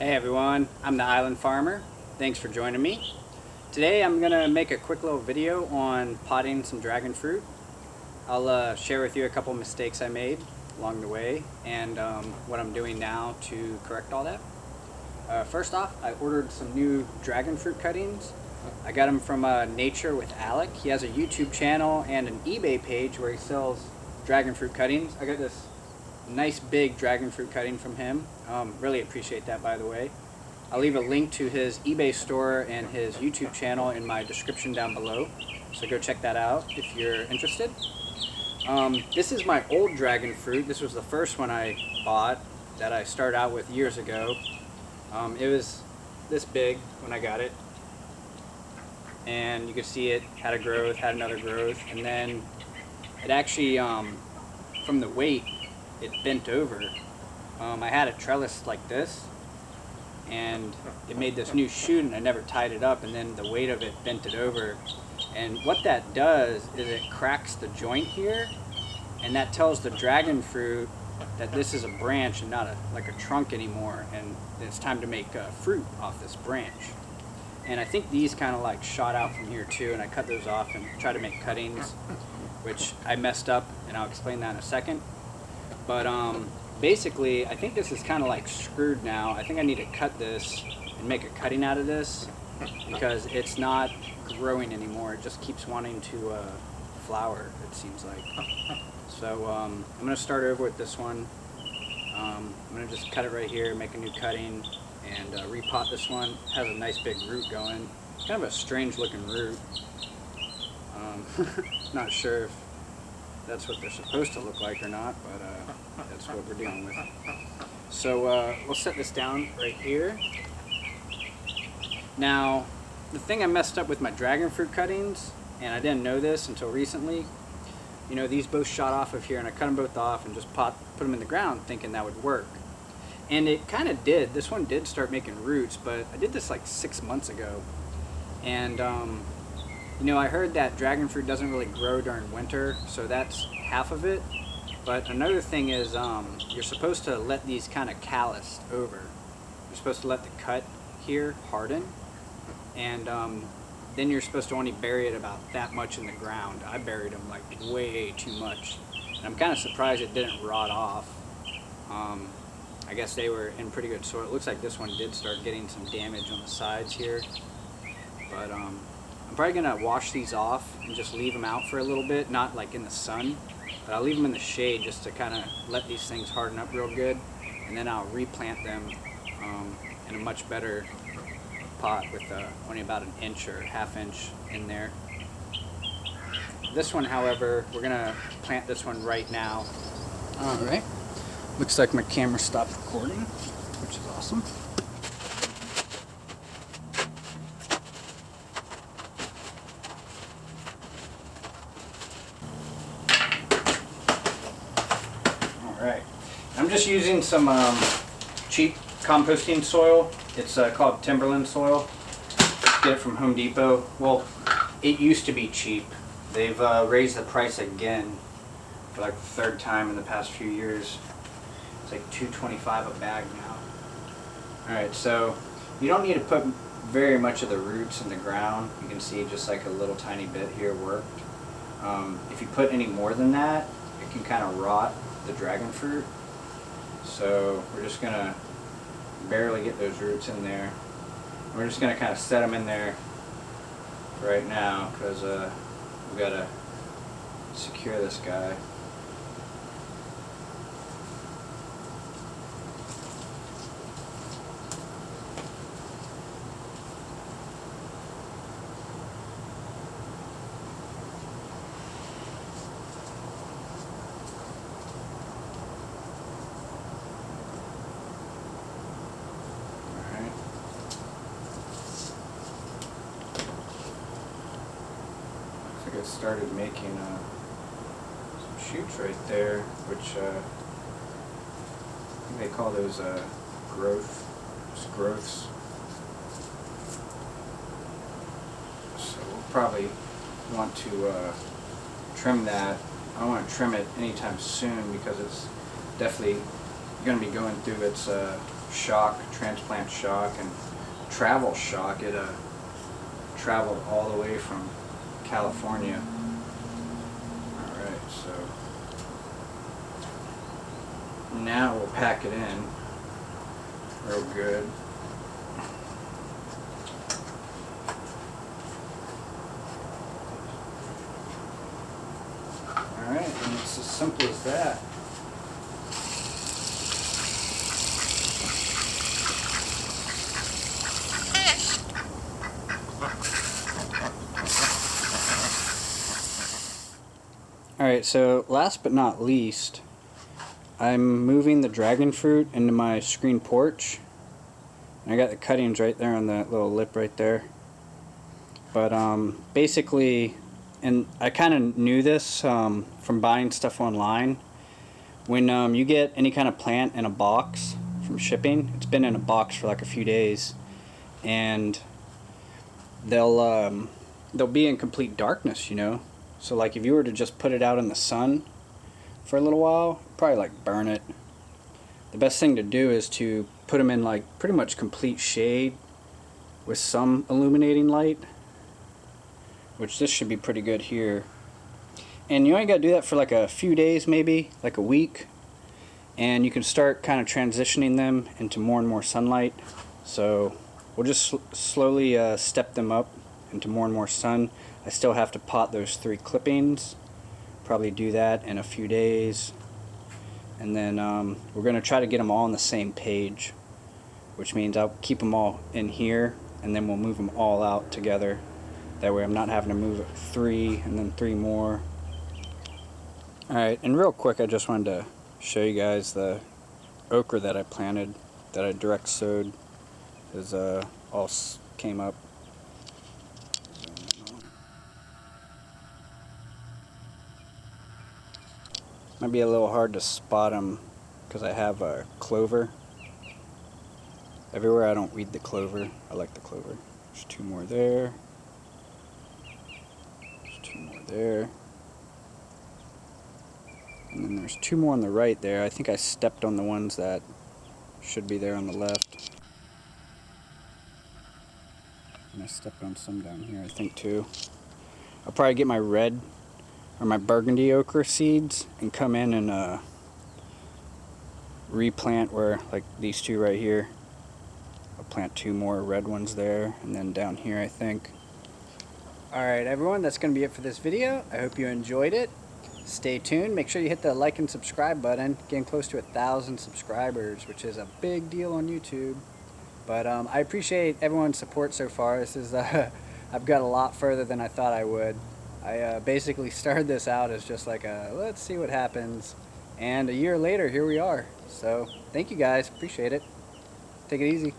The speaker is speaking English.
Hey everyone, I'm the Island Farmer. Thanks for joining me. Today I'm going to make a quick little video on potting some dragon fruit. I'll share with you a couple mistakes I made along the way and what I'm doing now to correct all that. First off, I ordered some new dragon fruit cuttings. I got them from Nature with Alec. He has a YouTube channel and an eBay page where he sells dragon fruit cuttings. I got this nice big dragon fruit cutting from him. Really appreciate that, by the way. I'll leave a link to his eBay store and his YouTube channel in my description down below, so go check that out if you're interested. This is my old dragon fruit. This was the first one I bought that I started out with years ago. It was this big when I got it, and you could see it had a growth, had another growth, and then it actually, from the weight, it bent over. I had a trellis like this, and it made this new shoot, and I never tied it up, and then the weight of it bent it over. And what that does is it cracks the joint here, and that tells the dragon fruit that this is a branch and not like a trunk anymore, and it's time to make fruit off this branch. And I think these kind of like shot out from here too, and I cut those off and tried to make cuttings, which I messed up, and I'll explain that in a second. But basically, I think this is kind of like screwed now. I think I need to cut this and make a cutting out of this because it's not growing anymore. It just keeps wanting to flower, it seems like. So I'm going to start over with this one. I'm going to just cut it right here, make a new cutting, and repot this one. It has a nice big root going. Kind of a strange looking root. Not sure if that's what they're supposed to look like or not, but that's what we're dealing with. So we'll set this down right here. Now, the thing I messed up with my dragon fruit cuttings, and I didn't know this until recently, you know, these both shot off of here, and I cut them both off and just put them in the ground thinking that would work. And it kind of did. This one did start making roots, but I did this like 6 months ago. And you know, I heard that dragon fruit doesn't really grow during winter, so that's half of it. But another thing is you're supposed to let these kind of callus over. You're supposed to let the cut here harden, and then you're supposed to only bury it about that much in the ground. I buried them like way too much, and I'm kind of surprised it didn't rot off. I guess they were in pretty good soil. It looks like this one did start getting some damage on the sides here, but I'm probably going to wash these off and just leave them out for a little bit, not like in the sun, but I'll leave them in the shade just to kind of let these things harden up real good, and then I'll replant them in a much better pot with only about an inch or half inch in there. This one, however, we're going to plant this one right now. Alright, looks like my camera stopped recording, which is awesome. Alright, I'm just using some cheap composting soil. It's called Timberland soil. Get it from Home Depot. Well, it used to be cheap. They've raised the price again for like the third time in the past few years. It's like $2.25 a bag now. Alright, so you don't need to put very much of the roots in the ground. You can see just like a little tiny bit here worked. If you put any more than that, it can kind of rot the dragon fruit. So we're just going to barely get those roots in there. We're just going to kind of set them in there right now because we've got to secure this guy. It started making some shoots right there, which I think they call those growths. So we'll probably want to trim that. I don't want to trim it anytime soon because it's definitely going to be going through its shock, transplant shock, and travel shock. It traveled all the way from California. Alright, so now we'll pack it in real good. Alright, and it's as simple as that. Alright, so last but not least, I'm moving the dragon fruit into my screen porch. I got the cuttings right there on that little lip right there. But basically, and I kind of knew this from buying stuff online. When you get any kind of plant in a box from shipping, it's been in a box for like a few days, and they'll be in complete darkness, you know. So like if you were to just put it out in the sun for a little while, probably like burn it. The best thing to do is to put them in like pretty much complete shade with some illuminating light, which this should be pretty good here. And you only got to do that for like a few days, maybe like a week, and you can start kind of transitioning them into more and more sunlight. So we'll just slowly step them up into more and more sun. I still have to pot those 3 clippings, probably do that in a few days, and then we're going to try to get them all on the same page, which means I'll keep them all in here and then we'll move them all out together. That way I'm not having to move 3 and then 3 more. Alright, and real quick, I just wanted to show you guys the ochre that I planted, that I direct sowed, is all came up. Might be a little hard to spot them because I have a clover. Everywhere I don't weed the clover. I like the clover. There's 2 more there. There's 2 more there. And then there's 2 more on the right there. I think I stepped on the ones that should be there on the left. And I stepped on some down here, I think, too. I'll probably get my red or my burgundy ochre seeds and come in and replant where, like these 2 right here. I'll plant 2 more red ones there, and then down here, I think. Alright everyone, that's going to be it for this video. I hope you enjoyed it. Stay tuned. Make sure you hit the like and subscribe button. Getting close to 1,000 subscribers, which is a big deal on YouTube. But I appreciate everyone's support so far. This is I've got a lot further than I thought I would. I basically started this out as just like let's see what happens, and a year later here we are. So thank you guys, appreciate it. Take it easy.